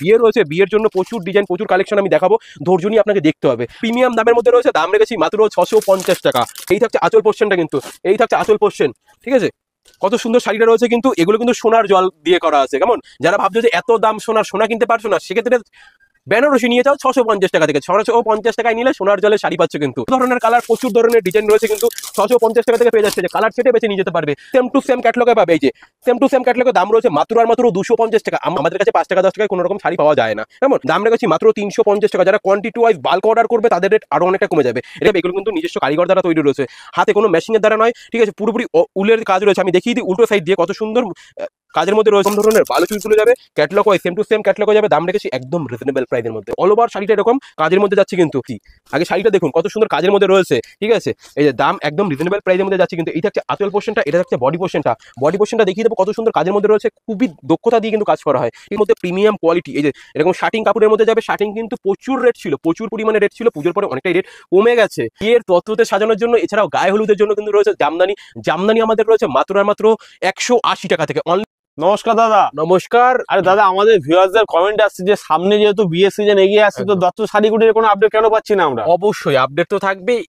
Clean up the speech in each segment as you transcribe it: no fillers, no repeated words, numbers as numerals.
বিয়ে রয়েছে, বিয়ের জন্য প্রচুর ডিজাইন, প্রচুর কালেকশন আমি দেখাবো, ধৈর্য নিয়ে আপনাকে দেখতে হবে। প্রিমিয়াম দামের মধ্যে রয়েছে, দাম রেখেছি মাত্র 650 টাকা। এই থাকছে আঁচল পোর্শনটা, কিন্তু এই থাকছে আঁচল পোর্শন, ঠিক আছে। কত সুন্দর শাড়িটা রয়েছে, কিন্তু এগুলো কিন্তু সোনার জল দিয়ে করা আছে। কেমন, যারা ভাবছো যে এত দাম সোনা কিনতে পারছো না, সেক্ষেত্রে বেনারসি নিয়ে যাও 650 টাকা থেকে। 650 টাকায় নিলে সোনার জলে শাড়ি পাচ্ছ। কিন্তু ধরনের কালার, প্রচুর ধরনের ডিজাইন রয়েছে, কিন্তু 650 টাকা থেকে পেয়ে যাচ্ছে। যে কালার সেটে বেছে নিয়ে যেতে পারবে, সেম টু সেম ক্যাটলগে পাবে। এই যে সেম টু সেম ক্যাটলগের দাম রয়েছে মাত্র আর মাত্র 250 টাকা। আমাদের কাছে 5 টাকা 10 টাকায় কোনো রকম শাড়ি পাওয়া যায় না। কেমন, দাম রেখেছি মাত্র 350 টাকা। যারা কোয়ান্টিটি ওয়াইজ বাল্ক অর্ডার করবে তাদের রেট আরো অনেকটা কমে যাবে। এগুলো কিন্তু নিজস্ব কারিগর দ্বারা তৈরি রয়েছে, হাতে কোনো মেশিনের দ্বারা নয়, ঠিক আছে। পুরোপুরি উলের কাজ রয়েছে। আমি দেখিয়ে দিই উল্টো সাইড দিয়ে কত সুন্দর কাজের মধ্যে রয়েছে। ধরনের ভালো চুল তুলে যাবে, catalogue wise same to same catalogue হয়ে যাবে। দাম রেখেছি একদম রিজনেবল প্রাইসের মধ্যে। অল ওভার শাড়িটা এরকম কাজের মধ্যে যাচ্ছে। কিন্তু আগে শাড়িটা দেখুন কত সুন্দর কাজের মধ্যে রয়েছে, ঠিক আছে। এই যে দাম একদম রিজনেবল প্রাইসের মধ্যে যাচ্ছে। কিন্তু এই থাকছে আঁচল পোর্শনটা, এটা থাকছে বডি পোর্শনটা। বডি পোর্শনটা দেখিয়ে দেবো কত সুন্দর কাজের মধ্যে রয়েছে, খুবই দক্ষতা দিয়ে কিন্তু কাজ করা হয়। এর মধ্যে প্রিমিয়াম কোয়ালিটি। এই যে এরকম শার্টিং কাপড়ের মধ্যে যাবে। শার্টিং কিন্তু প্রচুর রেট ছিল, প্রচুর পরিমাণে রেট ছিল। পুজোর পরে অনেকটাই রেট কমে গেছে। বিয়ের তত্ত্বতে সাজানোর জন্য, এছাড়াও গায়ে হলুদের জন্য কিন্তু রয়েছে জামদানি। জামদানি আমাদের রয়েছে মাত্র আর মাত্র 180 টাকা থেকে। নমস্কার দাদা। নমস্কার। আরে দাদা, আমাদের ভিউয়ারদের কমেন্ট আসছে যে সামনে যেহেতু বিয়ে সিজন এগিয়ে আসছে, তো দত্ত শাড়িগুলির কোনো আপডেট কেন পাচ্ছি না আমরা? অবশ্যই আপডেট তো থাকবেই।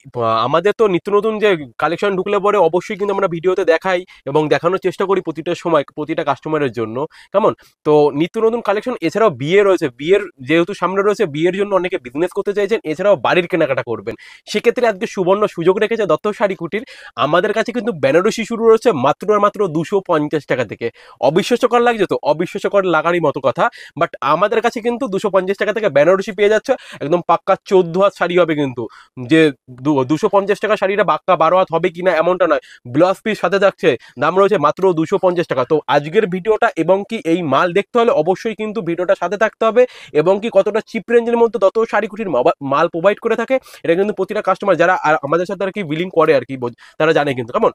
আমাদের তো নিত্য নতুন যে কালেকশন ঢুকলে পরে অবশ্যই কিন্তু আমরা ভিডিওতে দেখাই এবং দেখানোর চেষ্টা করি প্রতিটা সময় প্রতিটা কাস্টমারের জন্য। কেমন, তো নিত্য নতুন কালেকশন। এছাড়াও বিয়ে রয়েছে, বিয়ের যেহেতু সামনে রয়েছে, বিয়ের জন্য অনেকে বিজনেস করতে চাইছেন, এছাড়াও বাড়ির কেনাকাটা করবেন, সেক্ষেত্রে আজকে সুবর্ণ সুযোগ রেখেছে দত্ত শাড়ি কুটির। আমাদের কাছে কিন্তু বেনারসি শুরু রয়েছে মাত্র আর মাত্র 250 টাকা থেকে। অবিশ্বাস্যকর লাগছে তো, অবিশ্বাস্যকর লাগারই মতো কথা, বাট আমাদের কাছে কিন্তু 250 টাকা থেকে বেনারসি পেয়ে যাচ্ছে। একদম পাক্কা 14 হাত শাড়ি হবে, কিন্তু যে 250 টাকা শাড়িটা বাক্কা 12 হাত হবে কিনা এমনটা নয়, ব্লাউজ পিস সাথে যাচ্ছে। দাম রয়েছে মাত্র 250 টাকা। তো আজকের ভিডিওটা এবং কি এই মাল দেখতে হলে অবশ্যই কিন্তু ভিডিওটা সাথে থাকতে হবে, এবং কি কতটা চিপ রেঞ্জের মধ্যে তত শাড়ি কুটির মাল প্রোভাইড করে থাকে, এটা কিন্তু প্রতিটা কাস্টমার যারা আমাদের সাথে আর কি বিলিং করে আর কি, তারা জানে কিন্তু। কেমন,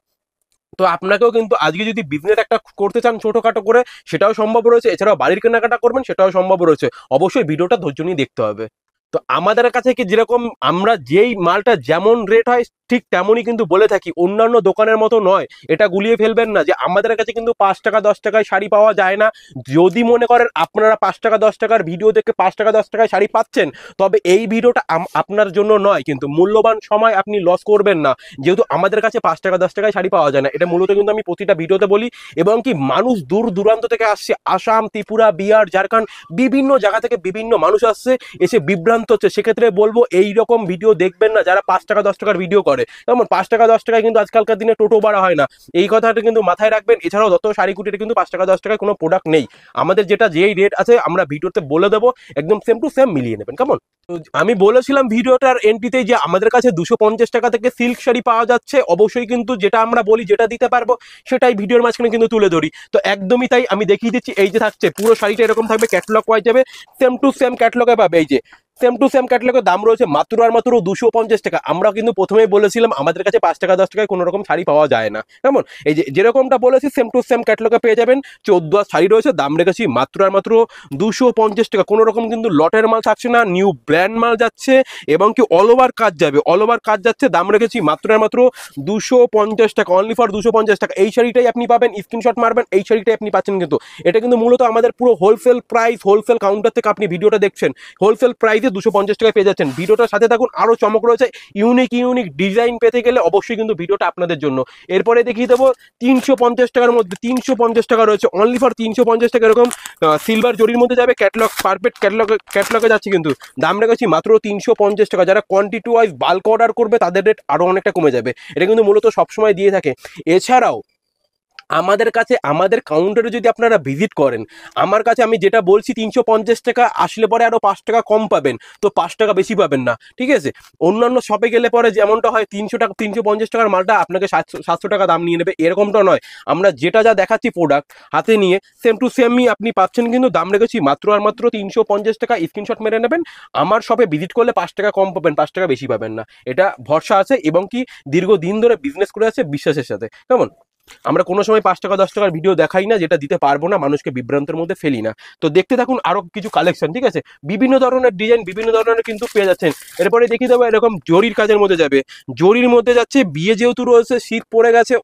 তো আপনাকেও কিন্তু আজকে যদি বিজনেস একটা করতে চান ছোটখাটো করে, সেটাও সম্ভব রয়েছে। এছাড়াও বাড়ির কেনাকাটা করবেন, সেটাও সম্ভব রয়েছে। অবশ্যই ভিডিওটা ধৈর্য নিয়ে দেখতে হবে। তো আমাদের কাছে কি যেরকম আমরা যেই মালটা যেমন রেট হয় ঠিক তেমনই কিন্তু বলে থাকি, অন্যান্য দোকানের মতো নয়। এটা গুলিয়ে ফেলবেন না যে আমাদের কাছে কিন্তু 5 টাকা 10 টাকায় শাড়ি পাওয়া যায় না। যদি মনে করেন আপনারা 5 টাকা 10 টাকার ভিডিও দেখে 5 টাকা 10 টাকায় শাড়ি পাচ্ছেন, তবে এই ভিডিওটা আপনার জন্য নয়। কিন্তু মূল্যবান সময় আপনি লস করবেন না, যেহেতু আমাদের কাছে 5 টাকা 10 টাকায় শাড়ি পাওয়া যায় না। এটা মূলত কিন্তু আমি প্রতিটা ভিডিওতে বলি। এবং কি মানুষ দূর দূরান্ত থেকে আসছে, আসাম, ত্রিপুরা, বিহার, ঝাড়খণ্ড, বিভিন্ন জায়গা থেকে বিভিন্ন মানুষ আসছে, এসে বিভ্রান্ত হচ্ছে। সেক্ষেত্রে বলবো এই রকম ভিডিও দেখবেন না যারা 5 টাকা 10 টাকার ভিডিও করে। যেমন 5 টাকা 10 টাকায় কিন্তু আজকালকার দিনে টোটো ভাড়া হয় না, এই কথাটা কিন্তু মাথায় রাখবেন। এছাড়াও দত্ত শাড়ি কুটিরে কিন্তু 5 টাকা 10 টাকায় কোনো প্রোডাক্ট নেই। আমাদের যেই রেট আছে আমরা ভিডিওতে বলে দেবো, একদম সেম টু সেম মিলিয়ে নেবেন। কেমন, আমি বলেছিলাম ভিডিওটার এন্ট্রিতেই যে আমাদের কাছে 250 টাকা থেকে সিল্ক শাড়ি পাওয়া যাচ্ছে। অবশ্যই কিন্তু যেটা আমরা বলি, যেটা দিতে পারবো, সেটাই ভিডিওর মাঝখানে কিন্তু তুলে ধরি। তো একদমই তাই, আমি দেখিয়ে দিচ্ছি। এই যে থাকছে পুরো শাড়িটা এরকম থাকবে, ক্যাটলগ ওয়াইজ যাবে, সেম টু সেম ক্যাটলগে পাবে। এই যে সেম টু সেম ক্যাটলগের দাম রয়েছে মাত্র আর মাত্র 250 টাকা। আমরা কিন্তু প্রথমেই বলেছিলাম আমাদের কাছে 5 টাকা 10 টাকায় কোনো রকম শাড়ি পাওয়া যায় না। কেমন, এই যে যেরকমটা বলেছি সেম টু সেম ক্যাটলগে পেয়ে যাবেন। 14 শাড়ি রয়েছে, দাম রেখেছি মাত্র আর মাত্র 250 টাকা। কোনো রকম কিন্তু লটের মাল থাকছে না, নিউ ব্র্যান্ড মাল যাচ্ছে, এবং কি অল ওভার কাজ যাবে, অল ওভার কাজ যাচ্ছে। দাম রেখেছি মাত্র আর মাত্র 250 টাকা, অনলি ফর 250 টাকা। এই শাড়িটাই আপনি পাবেন, স্ক্রিনশট মারবেন, এই শাড়িটাই আপনি পাচ্ছেন। কিন্তু এটা কিন্তু মূলত আমাদের পুরো হোলসেল প্রাইস, হোলসেল কাউন্টার থেকে আপনি ভিডিওটা দেখছেন, হোলসেল প্রাইসে 250 টাকায় পেয়ে যাচ্ছেন। ভিডিওটার সাথে থাকুন, আরো চমক রয়েছে। ইউনিক ডিজাইন পেতে গেলে অবশ্যই কিন্তু ভিডিওটা আপনাদের জন্য। এরপরে দেখিয়ে দেবো 350 টাকার মধ্যে, 350 টাকা রয়েছে, অনলি ফর 350 টাকা। এরকম সিলভার জরির মধ্যে যাবে, ক্যাটলগ পারফেক্ট ক্যাটলগে যাচ্ছে। কিন্তু দাম রেখেছি মাত্র 350 টাকা। যারা কোয়ান্টিটি ওয়াইজ বাল্ক অর্ডার করবে তাদের রেট আরো অনেকটা কমে যাবে। এটা কিন্তু মূলত সবসময় দিয়ে থাকে। এছাড়াও আমাদের কাছে, আমাদের কাউন্টারে যদি আপনারা ভিজিট করেন, আমার কাছে আমি যেটা বলছি 350 টাকা, আসলে পরে আরো 5 টাকা কম পাবেন, তো 5 টাকা বেশি পাবেন না, ঠিক আছে। অন্যান্য শপে গেলে পরে যেমনটা হয় 300 টাকা 350 টাকার মালটা আপনাকে 700 টাকা দাম নিয়ে নেবে, এরকমটা নয়। আমরা যেটা যা দেখাচ্ছি প্রোডাক্ট হাতে নিয়ে সেম টু সেমই আপনি পাচ্ছেন। কিন্তু দাম রেখেছি মাত্র আর মাত্র 350 টাকা। স্ক্রিনশট মেরে নেবেন, আমার শপে ভিজিট করলে 5 টাকা কম পাবেন, 5 টাকা বেশি পাবেন না। এটা ভরসা আছে, এবং কি দীর্ঘদিন ধরে বিজনেস করে আছে বিশ্বাসের সাথে। কেমন, আমরা কোনো সময় 5 টাকা 10 টাকার ভিডিও দেখাই না যেটা দিতে পারবো না, মানুষকে বিভ্রান্তের মধ্যে ফেলি না। তো দেখতে থাকুন আরো কিছু কালেকশন, ঠিক আছে। বিভিন্ন ধরনের ডিজাইন, বিভিন্ন ধরনের কিন্তু পেয়ে যাচ্ছেন। এরপরে দেখিয়ে দেবো এরকম জরির কাজের মধ্যে যাবে, জরির মধ্যে যাচ্ছে। বিয়ে যেহেতু রয়েছে, শীত পড়ে গেছে,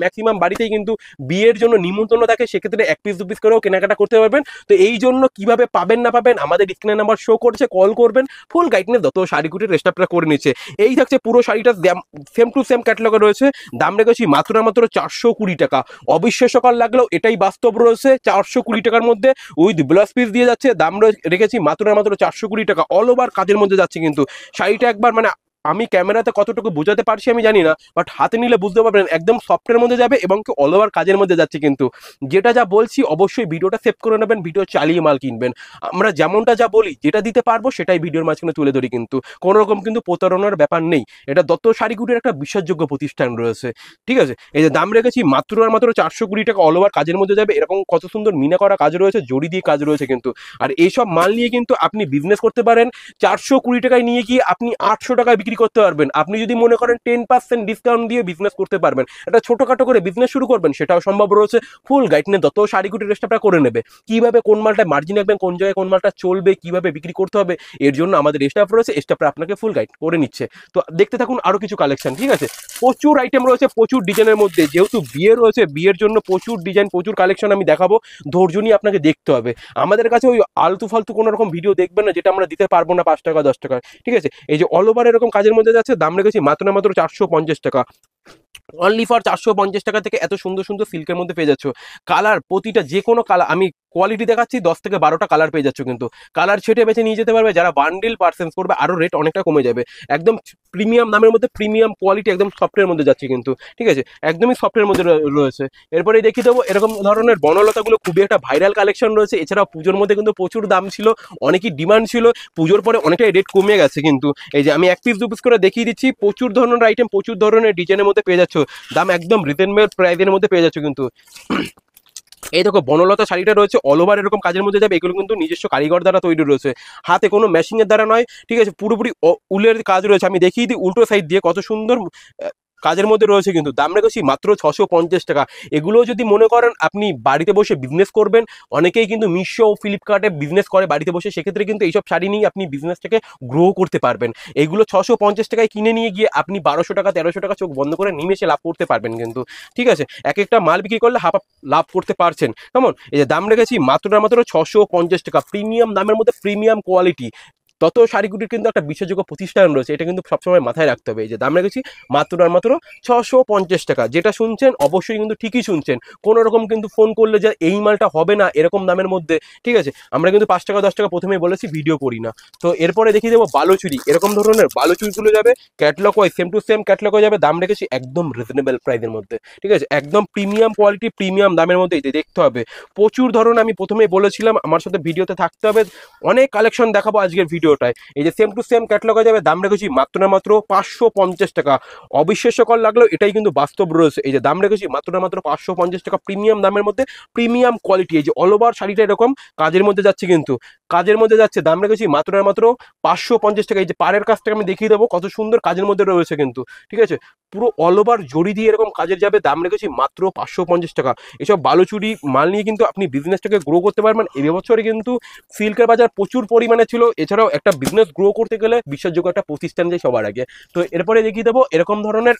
ম্যাক্সিমাম বাড়িতেই কিন্তু বিয়ের জন্য নিমন্ত্রণ থাকে, সেক্ষেত্রে 1 পিস 2 পিস করেও কেনাকাটা করতে পারবেন। তো এই জন্য কিভাবে পাবেন না পাবেন আমাদের স্ক্রিনে নাম্বার শো করছে, কল করবেন, ফুল গাইডনেস যত শাড়িগুটির স্টাফরা করে নিচ্ছে। এই থাকছে পুরো শাড়িটা সেম টু সেম ক্যাটালগে রয়েছে, দাম রেখেছি মাত্র না মাত্র 420 টাকা। অবিশ্বাস্যকর লাগলেও এটাই বাস্তব রয়েছে, 420 টাকার মধ্যে উইথ ব্লাউজ পিস দিয়ে যাচ্ছে। দাম রেখেছি মাত্র না মাত্র 420 টাকা, অল ওভার কাজের মধ্যে যাচ্ছে কিন্তু শাড়িটা একবার মানে আমি ক্যামেরাতে কতটুকু বোঝাতে পারছি আমি জানি না, বাট হাতে নিলে বুঝতে পারবেন একদম সফটের মধ্যে যাবে এবং কি অল ওভার কাজের মধ্যে যাচ্ছে কিন্তু। যেটা যা বলছি অবশ্যই ভিডিওটা সেভ করে নেবেন, ভিডিও চালিয়ে মাল কিনবেন। আমরা যেমনটা যা বলি, যেটা দিতে পারবো সেটাই ভিডিওর মাঝখানে তুলে ধরি, কিন্তু কোনো রকম কিন্তু প্রতারণার ব্যাপার নেই। এটা দত্ত শাড়িগুটির একটা বিশ্বাসযোগ্য প্রতিষ্ঠান রয়েছে, ঠিক আছে। এই যে দাম রেখেছি মাত্র আর মাত্র 420 টাকা, অল ওভার কাজের মধ্যে যাবে। এরকম কত সুন্দর মিনা করা কাজ রয়েছে, জড়ি দিয়ে কাজ রয়েছে কিন্তু। আর এইসব মাল নিয়ে কিন্তু আপনি বিজনেস করতে পারেন। 420 টাকায় নিয়ে গিয়ে আপনি 800 টাকায় বিক্রি করতে পারবেন। আপনি যদি মনে করেন 10% ডিসকাউন্ট দিয়ে বিজনেস করতে পারবেন, এটা ছোটখাটো করে বিজনেস শুরু করবেন, সেটাও সম্ভব রয়েছে। ফুল গাইড নিয়ে যত শাড়িগুটির রেস্টটা করে নেবে, কিভাবে কোন মালটা মার্জিন রাখবেন, কোন জায়গায় কোন মালটা চলবে, কিভাবে বিক্রি করতে হবে, এর জন্য আমাদের স্টাফ রয়েছে, স্টাফরা আপনাকে ফুল গাইড করে নিচ্ছে। তো দেখতে থাকুন আরো কিছু কালেকশন, ঠিক আছে। প্রচুর আইটেম রয়েছে, প্রচুর ডিজাইনের মধ্যে, যেহেতু বিয়ে রয়েছে, বিয়ের জন্য প্রচুর ডিজাইন, প্রচুর কালেকশন আমি দেখাবো। ধৈর্য নিয়ে আপনাকে দেখতে হবে। আমাদের কাছে ওই আলতু ফালতু কোনো রকম ভিডিও দেখবেন না, যেটা আমরা দিতে পারবো না 5 টাকা 10 টাকা, ঠিক আছে। এই যে অল ওভার এরকম কাজের মধ্যে যাচ্ছে, দাম রেখেছি মাত্র না মাত্র 450 টাকা। অনলি ফর 450 টাকা থেকে এত সুন্দর সুন্দর সিল্কের মধ্যে পেয়ে যাচ্ছ। কালার প্রতিটা যে কোনো কালার, আমি কোয়ালিটি দেখাচ্ছি, 10 থেকে 12টা কালার পেয়ে যাচ্ছ কিন্তু। কালার ছেটে বেছে নিয়ে যেতে পারবে। যারা বান্ডিল পার্সেন্স করবে আরো রেট অনেকটা কমে যাবে। একদম প্রিমিয়াম দামের মধ্যে প্রিমিয়াম কোয়ালিটি, একদম সফটের মধ্যে যাচ্ছে কিন্তু, ঠিক আছে। একদমই সফটের মধ্যে রয়েছে। এরপরেই দেখিয়ে দেবো এরকম ধরনের বনলতাগুলো, খুবই একটা ভাইরাল কালেকশন রয়েছে। এছাড়াও পুজোর মধ্যে কিন্তু প্রচুর দাম ছিল, অনেকই ডিমান্ড ছিল। পুজোর পরে অনেকটাই রেট কমে গেছে কিন্তু। এই যে আমি 1 পিস 2 পিস করে দেখিয়ে দিচ্ছি, প্রচুর ধরনের আইটেম, প্রচুর ধরনের ডিজাইনের মধ্যে পেয়ে যাচ্ছ। দাম একদম রিজনেবল প্রাইসের মধ্যে পেয়ে যাচ্ছ কিন্তু। এই দেখো বনলতা শাড়িটা রয়েছে, অল ওভার এরকম কাজের মধ্যে যাবে। এগুলো কিন্তু নিজস্ব কারিগর দ্বারা তৈরি রয়েছে, হাতে কোনো মেশিনের দ্বারা নয়, ঠিক আছে। পুরোপুরি উলের কাজ রয়েছে। আমি দেখিয়ে দিই উল্টো সাইড দিয়ে কত সুন্দর কাজের মধ্যে রয়েছে কিন্তু। দাম রেখেছি মাত্র 650 টাকা। এগুলো যদি মনে করেন আপনি বাড়িতে বসে বিজনেস করবেন, অনেকেই কিন্তু মিশো ও ফ্লিপকার্টে বিজনেস করে বাড়িতে বসে, সেক্ষেত্রে কিন্তু এইসব শাড়ি নিয়ে আপনি বিজনেসটাকে গ্রো করতে পারবেন। এগুলো 650 টাকায় কিনে নিয়ে গিয়ে আপনি 1200 টাকা 1300 টাকা চোখ বন্ধ করে নিমেষে লাভ করতে পারবেন কিন্তু, ঠিক আছে। এক একটা মাল বিক্রি করলে হাফ লাভ করতে পারছেন, কেমন। এই যে দাম রেখেছি মাত্র 650 টাকা, প্রিমিয়াম দামের মধ্যে প্রিমিয়াম কোয়ালিটি। তত শাড়িগুটির কিন্তু একটা বিশ্বাসযোগ্য প্রতিষ্ঠান রয়েছে, এটা কিন্তু সবসময় মাথায় রাখতে হবে। এই যে দাম রেখেছি মাত্র আর মাত্র 650 টাকা। যেটা শুনছেন অবশ্যই কিন্তু ঠিকই শুনছেন, কোনো রকম কিন্তু ফোন করলে যে এই মালটা হবে না এরকম দামের মধ্যে, ঠিক আছে। আমরা কিন্তু 5 টাকা 10 টাকা প্রথমেই বলেছি ভিডিও করি না। তো এরপরে দেখিয়ে দেবো বালুচুরি, এরকম ধরনের বালুচুরিগুলো যাবে catalogue wise, same to same catalogue হয়ে যাবে। দাম রেখেছি একদম রিজনেবল প্রাইসের মধ্যে, ঠিক আছে। একদম প্রিমিয়াম কোয়ালিটি, প্রিমিয়াম দামের মধ্যে দেখতে হবে। প্রচুর ধরনের আমি প্রথমেই বলেছিলাম আমার সাথে ভিডিওতে থাকতে হবে, অনেক কালেকশন দেখাবো আজকের ভিডিওটায়। এই যে সেম টু সেম ক্যাটলগ হয়ে যাবে। দাম রেখেছি মাত্র না মাত্র 550 টাকা। অবিশ্বাস্যকর লাগলেও এটাই কিন্তু বাস্তব রয়েছে। এই যে দাম রেখেছি মাত্র না মাত্র 550 টাকা, প্রিমিয়াম দামের মধ্যে প্রিমিয়াম কোয়ালিটি। এই যে অল ওভার শাড়িটা এরকম কাজের মধ্যে যাচ্ছে কিন্তু, কাজের মধ্যে যাচ্ছে। দাম রেখেছি মাত্র না মাত্র 550 টাকা। এই যে পাড়ের কাজটাকে আমি দেখিয়ে দেবো, কত সুন্দর কাজের মধ্যে রয়েছে কিন্তু, ঠিক আছে। পুরো অল ওভার জড়ি দিয়ে এরকম কাজের যাবে। দাম রেখেছি মাত্র 550 টাকা। এসব বালুচুরি মাল নিয়ে কিন্তু আপনি বিজনেসটাকে গ্রো করতে পারবেন। এই বছরে কিন্তু সিল্কের বাজার প্রচুর পরিমাণে ছিল। এছাড়াও একটা বিজনেস গ্রো করতে গেলে বিশ্বাসযোগ্য একটা প্রতিষ্ঠান যায় সবার আগে। তো এরপরে দেখিয়ে দেবো এরকম ধরনের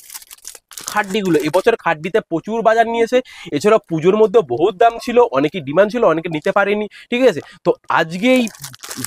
খাড্ডিগুলো। এবছর খাড্ডিতে প্রচুর বাজার নিয়েছে। এছাড়া পুজোর মধ্যে বহুত দাম ছিল, অনেকেই ডিমান্ড ছিল, অনেকে নিতে পারেনি, ঠিক আছে। তো আজকে এই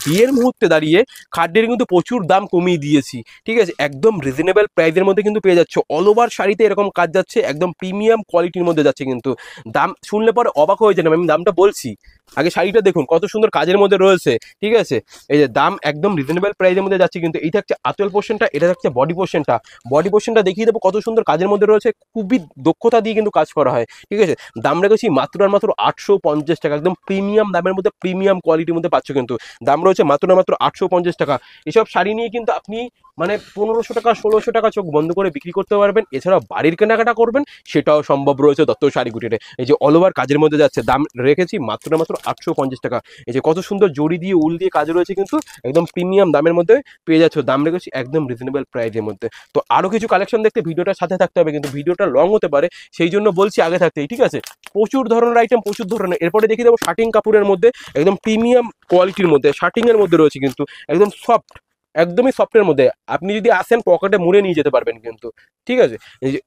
বিয়ের মুহূর্তে দাঁড়িয়ে খাড্ডির কিন্তু প্রচুর দাম কমিয়ে দিয়েছি, ঠিক আছে। একদম রিজনেবল প্রাইসের মধ্যে কিন্তু পেয়ে যাচ্ছে। অল ওভার শাড়িতে এরকম কাজ যাচ্ছে, একদম প্রিমিয়াম কোয়ালিটির মধ্যে যাচ্ছে কিন্তু। দাম শুনলে পরে অবাক হয়ে যাবেন, আমি দামটা বলছি, আগে শাড়িটা দেখুন কত সুন্দর কাজের মধ্যে রয়েছে, ঠিক আছে। এই যে দাম একদম রিজনেবল প্রাইসের মধ্যে যাচ্ছে কিন্তু। এই থাকছে আঁচল পোর্শনটা, এটা থাকছে বডি পোর্শনটা। বডি পোর্শনটা দেখিয়ে দেবো কত সুন্দর কাজের মধ্যে রয়েছে, খুবই দক্ষতা দিয়ে কিন্তু কাজ করা হয়, ঠিক আছে। দাম রেখেছি মাত্র আর মাত্র 850 টাকা। একদম প্রিমিয়াম দামের মধ্যে প্রিমিয়াম কোয়ালিটির মধ্যে পাচ্ছ কিন্তু। দাম রয়েছে মাত্র আর মাত্র 850 টাকা। এসব শাড়ি নিয়ে কিন্তু আপনি মানে 1500 টাকা 1600 টাকা চোখ বন্ধ করে বিক্রি করতে পারবেন। এছাড়াও বাড়ির কেনাকাটা করবেন, সেটাও সম্ভব রয়েছে দত্ত শাড়িগুটিতে। এই যে অল ওভার কাজের মধ্যে যাচ্ছে, দাম রেখেছি মাত্র না মাত্র 850 টাকা। এই যে কত সুন্দর জড়ি দিয়ে উল দিয়ে কাজ রয়েছে কিন্তু, একদম প্রিমিয়াম দামের মধ্যে পেয়ে যাচ্ছ। দাম রেখেছি একদম রিজনেবল প্রাইসের মধ্যে। তো আরো কিছু কালেকশন দেখতে ভিডিওটার সাথে থাকতে হবে, কিন্তু ভিডিওটা লং হতে পারে, সেই জন্য বলছি আগে থাকতেই, ঠিক আছে। প্রচুর ধরনের আইটেম, প্রচুর ধরনের। এরপরে দেখিয়ে দেবো শার্টিং কাপড়ের মধ্যে, একদম প্রিমিয়াম কোয়ালিটির মধ্যে শার্টিং এর মধ্যে রয়েছে কিন্তু, একদম সফট, একদমই সফটের মধ্যে। আপনি যদি আসেন পকেটে মুড়ে নিয়ে যেতে পারবেন কিন্তু, ঠিক আছে। এই যে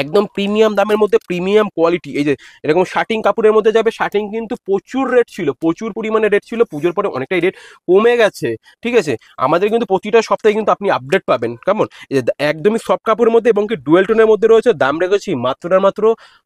একদম প্রিমিয়াম দামের মধ্যে প্রিমিয়াম কোয়ালিটি। এই যে এরকম শার্টিং কাপড়ের মধ্যে যাবে, শার্টিং কিন্তু প্রচুর রেট ছিল, প্রচুর পরিমাণে রেট ছিল, পুজোর পরে অনেকটাই রেট কমে গেছে, ঠিক আছে। আমাদের কিন্তু প্রতিটা সপ্তাহে কিন্তু আপনি আপডেট পাবেন, কেমন। এই যে একদমই সফট কাপড়ের মধ্যে এবং কি ডুয়েল টোনের মধ্যে রয়েছে, দাম রেখেছি মাত্র আর মাত্র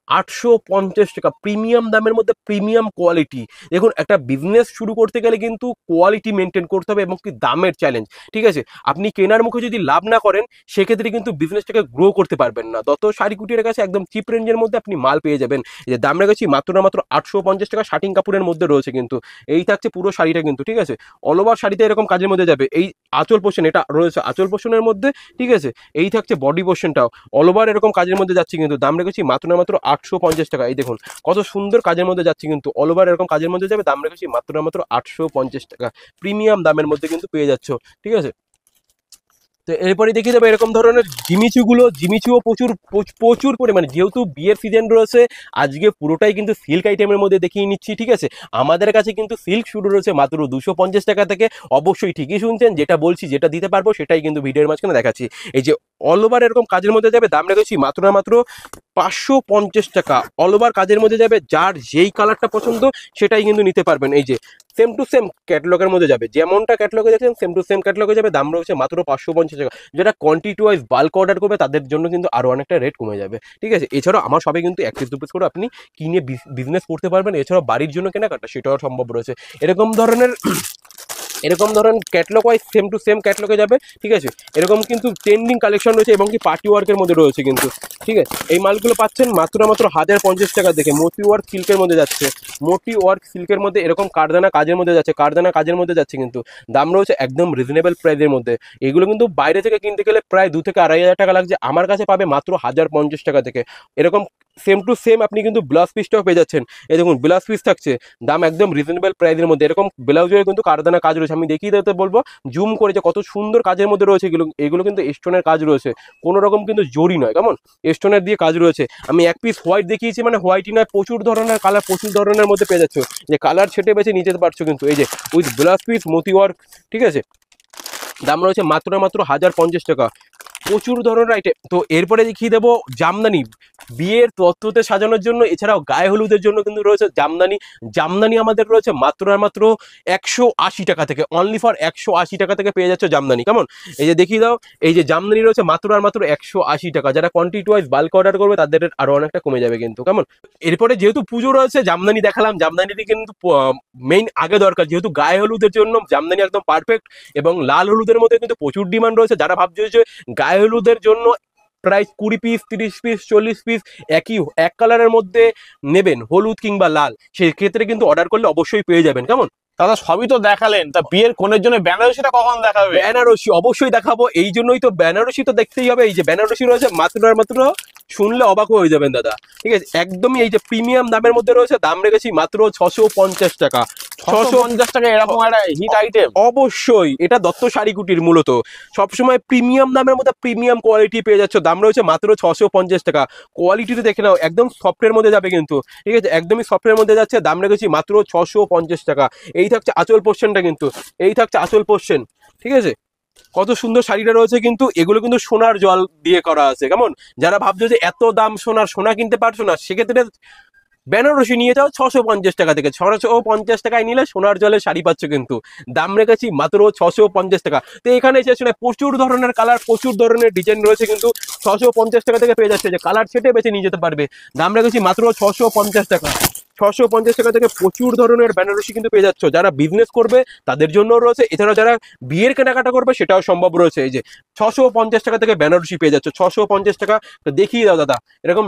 850 টাকা, প্রিমিয়াম দামের মধ্যে প্রিমিয়াম কোয়ালিটি। দেখুন, একটা বিজনেস শুরু করতে গেলে কিন্তু কোয়ালিটি মেনটেন করতে হবে এবং কি দামের চ্যালেঞ্জ, ঠিক আছে। আপনি কেনার মুখে যদি লাভ না করেন, সেক্ষেত্রে কিন্তু বিজনেসটাকে গ্রো করতে পারবেন না। দত্ত শাড়ি কুটিরের কাছে একদম চিপ রেঞ্জের মধ্যে আপনি মাল পেয়ে যাবেন। এই যে দাম রেখেছি মাত্র না মাত্র 850 টাকা, শার্টিং কাপড়ের মধ্যে রয়েছে কিন্তু। এই থাকছে পুরো শাড়িটা কিন্তু, ঠিক আছে। অল ওভার শাড়িতে এরকম কাজের মধ্যে যাবে। এই আঁচল পোর্শন, এটা রয়েছে আঁচল পোর্শনের মধ্যে, ঠিক আছে। এই থাকছে বডি পোর্শনটাও অল ওভার এরকম কাজের মধ্যে যাচ্ছে কিন্তু। দাম রেখেছি মাত্র না মাত্র 850 টাকা। এই দেখুন কত সুন্দর কাজের মধ্যে যাচ্ছে কিন্তু, অল ওভার এরকম কাজের মধ্যে যাবে। দাম রেখেছি মাত্র না মাত্র 850 টাকা, প্রিমিয়াম দামের মধ্যে কিন্তু পেয়ে যাচ্ছ, ঠিক আছে। তো এরপরে দেখিয়ে দেবো এরকম ধরনের জিমিচুও প্রচুর প্রচুর পরিমাণে, যেহেতু বিয়ের সিজন রয়েছে, আজকে পুরোটাই কিন্তু সিল্ক আইটেমের মধ্যে দেখিয়ে নিচ্ছি, ঠিক আছে। আমাদের কাছে কিন্তু সিল্ক শুরু রয়েছে মাত্র 250 টাকা থেকে। অবশ্যই ঠিকই শুনছেন, যেটা বলছি, যেটা দিতে পারবো সেটাই কিন্তু ভিডিওর মাঝখানে দেখাচ্ছি। এই যে অল ওভার এরকম কাজের মধ্যে যাবে, দাম রেখেছি মাত্র না মাত্র 550 টাকা। অল ওভার কাজের মধ্যে যাবে, যার যেই কালারটা পছন্দ সেটাই কিন্তু নিতে পারবেন। এই যে সেম টু সেম ক্যাটলগের মধ্যে যাবে, যেমনটা ক্যাটলগে দেখছেন সেম টু সেম ক্যাটলগে যাবে। দাম রয়েছে মাত্র 550 টাকা। যেটা কোয়ান্টিটি ওয়াইজ বাল্ক অর্ডার করবে তাদের জন্য কিন্তু আরও অনেকটা রেট কমে যাবে, ঠিক আছে। এছাড়াও আমার সবাই কিন্তু 1 পিস করে আপনি কিনে বিজনেস করতে পারবেন। এছাড়াও বাড়ির জন্য কেনাকাটা সেটাও সম্ভব রয়েছে। এরকম ধরনের catalog wise same to same ক্যাটলগে যাবে, ঠিক আছে। এরকম কিন্তু ট্রেন্ডিং কালেকশন রয়েছে এবং কি পার্টি ওয়ার্কের মধ্যে রয়েছে কিন্তু, ঠিক আছে। এই মালগুলো পাচ্ছেন মাত্র 1050 টাকা দেখে। মোটি ওয়ার্ক সিল্কের মধ্যে যাচ্ছে, মোটি ওয়ার্ক সিল্কের মধ্যে এরকম কারদানা কাজের মধ্যে যাচ্ছে, কারদানা কাজের মধ্যে যাচ্ছে কিন্তু। দাম রয়েছে একদম রিজনেবল প্রাইসের মধ্যে। এগুলো কিন্তু বাইরে থেকে কিনতে গেলে প্রায় 2 থেকে 2,500 টাকা লাগছে, আমার কাছে পাবে মাত্র 1050 টাকা থেকে। এরকম সেম টু সেম আপনি কিন্তু ব্লাউজ পিসটাও পেয়ে যাচ্ছেন। এই দেখুন ব্লাউজ পিস থাকছে, দাম একদম রিজনেবল প্রাইসের মধ্যে। এরকম ব্লাউজের কিন্তু কারদানা কাজ রয়েছে, আমি দেখিয়ে দিতে বলবো জুম করে যে কত সুন্দর কাজের মধ্যে রয়েছে এগুলো কিন্তু স্টোনের কাজ রয়েছে, কোনো রকম কিন্তু জরি নয়, কেমন স্টোনের দিয়ে কাজ রয়েছে। আমি 1 পিস হোয়াইট দেখিয়েছি, মানে হোয়াইটই নয়, প্রচুর ধরনের কালার, প্রচুর ধরনের মধ্যে পেয়ে যাচ্ছ, যে কালার ছেটে বেছে নিতে পারছো কিন্তু। এই যে উইথ ব্লাউজ পিস মোতি ওয়ার্ক, ঠিক আছে। দাম রয়েছে মাত্র 1050 টাকা, প্রচুর ধরনের আইটেম। তো এরপরে দেখিয়ে দেবো জামদানি, বিয়ের তত্ত্বতে সাজানোর জন্য, এছাড়াও গায়ে হলুদের জন্য কিন্তু রয়েছে জামদানি। জামদানি আমাদের রয়েছে মাত্র আর মাত্র 180 টাকা থেকে, অনলি ফর 180 টাকা থেকে পেয়ে যাচ্ছে জামদানি, কেমন। এই যে দেখিয়ে দাও, এই যে জামদানি রয়েছে মাত্র আর মাত্র 180 টাকা। যারা কোয়ান্টিটি ওয়াইজ বাল্ক অর্ডার করবে তাদের আরো অনেকটা কমে যাবে কিন্তু, কেমন। এরপরে যেহেতু পুজো রয়েছে, জামদানি দেখালাম, জামদানিতে কিন্তু মেইন আগে দরকার, যেহেতু গায়ে হলুদের জন্য জামদানি একদম পারফেক্ট। এবং লাল হলুদের মধ্যে কিন্তু প্রচুর ডিমান্ড রয়েছে। যারা ভাবছে যে গায়ে হলুদের জন্য প্রায় 20 পিস 30 পিস 40 পিস এক কালারের মধ্যে নেবেন, হলুদ কিংবা লাল, সেক্ষেত্রে কিন্তু অর্ডার করলে অবশ্যই পেয়ে যাবেন, কেমন। দাদা সবই তো দেখালেন, তা বিয়ের কোণের জন্য বেনারসিটা কখন দেখাবে? বেনারসি অবশ্যই দেখাবো, এই জন্যই তো বেনারসি তো দেখতেই হবে। এই যে বেনারসি রয়েছে মাত্র আর মাত্র, শুনলে অবাক হয়ে যাবেন দাদা, ঠিক আছে। একদমই এই যে প্রিমিয়াম দামের মধ্যে রয়েছে, দাম রেখেছি মাত্র 650 টাকা। 650 টাকা, এরকম একটা হিট আইটেম। অবশ্যই এটা দত্ত শাড়ি কুটির মূলত সবসময় প্রিমিয়াম দামের মধ্যে প্রিমিয়াম কোয়ালিটি পেয়ে যাচ্ছে। দাম রয়েছে মাত্র 650 টাকা। কোয়ালিটিটা দেখে নাও, একদম সফটের মধ্যে যাবে কিন্তু, ঠিক আছে, একদমই সফটের মধ্যে যাচ্ছে। দাম রেখেছি মাত্র 650 টাকা। এই থাকছে আঁচল পোর্শনটা কিন্তু, এই থাকছে আঁচল পোর্শন, ঠিক আছে। কত সুন্দর শাড়িটা রয়েছে কিন্তু, এগুলো কিন্তু সোনার জল দিয়ে করা আছে, কেমন। যারা ভাবছো যে এত দাম সোনা কিনতে পারছো না, সেক্ষেত্রে বেনারসি নিয়ে যাও 650 টাকা থেকে। 650 টাকায় নিলে সোনার জলের শাড়ি পাচ্ছ কিন্তু। দাম রেখেছি মাত্র 650 টাকা। তো এখানে এসে প্রচুর ধরনের কালার, প্রচুর ধরনের ডিজাইন রয়েছে কিন্তু, 650 টাকা থেকে পেয়ে যাচ্ছে, যে কালার ছেটে বেছে নিয়ে যেতে পারবে। দাম রেখেছি মাত্র 650 টাকা। 650 টাকা থেকে প্রচুর ধরনের বেনারসি কিন্তু পেয়ে যাচ্ছ। যারা বিজনেস করবে তাদের জন্য রয়েছে, এছাড়াও যারা বিয়ের কেনাকাটা করবে সেটাও সম্ভব রয়েছে। এই যে 650 টাকা থেকে বেনারসি পেয়ে যাচ্ছ, 650 টাকা। তো দেখিয়ে দাও দাদা, এরকম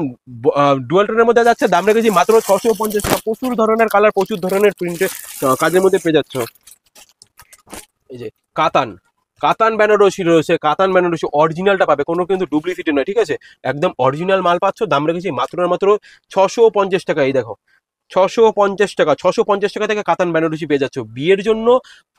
ডুয়াল টোনের মধ্যে যাচ্ছে, দাম রেখেছি মাত্র 650 টাকা। প্রচুর ধরনের কালার, প্রচুর ধরনের প্রিন্টের কাজের মধ্যে পেয়ে যাচ্ছ। এই যে কাতান, কাতান বেনারসি রয়েছে, কাতান বেনারসি অরিজিনালটা পাবে, কোনো কিন্তু ডুপ্লিসিটি নয়, ঠিক আছে, একদম অরিজিনাল মাল পাচ্ছ। দাম রেখেছি মাত্র আর মাত্র 650 টাকা। এই দেখো 650 টাকা, 650 টাকা থেকে কাতান বেনারসি পেয়ে যাচ্ছ। বিয়ের জন্য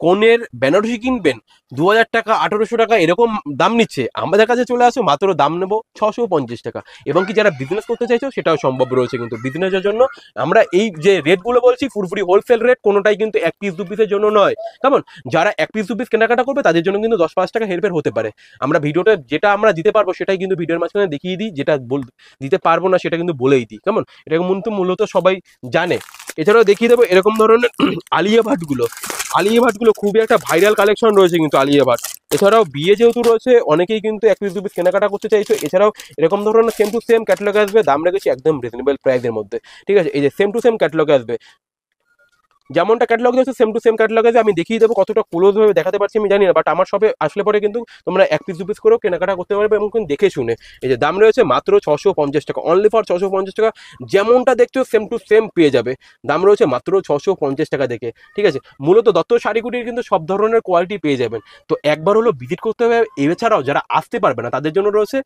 কনের বেনারসি কিনবেন 2000 টাকা 1800 টাকা এরকম দাম নিচ্ছে, আমাদের কাছে চলে আসো মাত্র দাম নেবো 650 টাকা। এবং কি যারা বিজনেস করতে চাইছো সেটাও সম্ভব রয়েছে, কিন্তু বিজনেসের জন্য আমরা এই যে রেটগুলো বলছি পুরোপুরি হোলসেল রেট, কোনোটাই কিন্তু 1 পিস 2 পিসের জন্য নয়। কেমন, যারা 1 পিস 2 পিস কেনাকাটা করবে তাদের জন্য কিন্তু 10-5 টাকা হেরফের হতে পারে। আমরা ভিডিওটা যেটা আমরা দিতে পারবো সেটাই কিন্তু ভিডিওর মাঝখানে দেখিয়ে দিই, যেটা দিতে পারবো না সেটা কিন্তু বলেই দিই। কেমন, এটা কিন্তু মূলত সবাই জানে। এছাড়াও দেখিয়ে দেবো এরকম ধরনের আলিয়া ভাটগুলো। আলিয়া ভাটগুলো খুবই একটা ভাইরাল কালেকশন রয়েছে কিন্তু আলিয়া ভাট। এছাড়াও বিয়ে যেহেতু রয়েছে অনেকেই কিন্তু 1 পিস 2 পিস কেনাকাটা করতে চাইছো। এছাড়াও এরকম ধরনের সেম টু সেম ক্যাটালগ আসবে, দাম রেখেছি একদম রিজনেবল প্রাইসের মধ্যে। ঠিক আছে, এই যে সেম টু সেম ক্যাটালগ আসবে, যেমনটা ক্যাটালগ আছে সেম টু সেম ক্যাটালগ আছে। আমি দেখিয়ে দেবো, কতটা ক্লোজ ভাবে দেখাতে পারছি আমি জানি না, বাট আমার শপে আসলে পরে কিন্তু তোমরা 1 পিস 2 পিস করেও কেনাকাটা করতে পারবে এবং কিন্তু দেখে শুনে। এই যে দাম রয়েছে মাত্র 650 টাকা, অনলি ফর 650 টাকা। যেমনটা দেখছো সেম টু সেম পেয়ে যাবে, দাম রয়েছে মাত্র 650 টাকা দেখে। ঠিক আছে, মূলত দত্ত শাড়িগুটির কিন্তু সব ধরনের কোয়ালিটি পেয়ে যাবেন। তো একবার হলো ভিজিট করতে হবে। এছাড়াও যারা আসতে পারবে না তাদের জন্য রয়েছে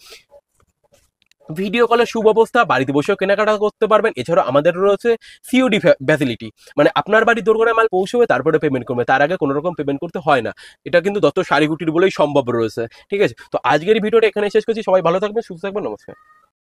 ভিডিও কলের সুব্যবস্থা, বাড়িতে বসেও কেনাকাটা করতে পারবেন। এছাড়াও আমাদের রয়েছে সিওডি ফ্যাসিলিটি, মানে আপনার বাড়ি দোরগোড়ায় মাল পৌঁছবে তারপরে পেমেন্ট করবে, তার আগে কোনো রকম পেমেন্ট করতে হয় না। এটা কিন্তু দত্ত শাড়িগুটির বলেই সম্ভব রয়েছে। ঠিক আছে, তো আজকের এই ভিডিওটা এখানে শেষ করছি। সবাই ভালো থাকবেন, সুস্থ থাকবেন, নমস্কার।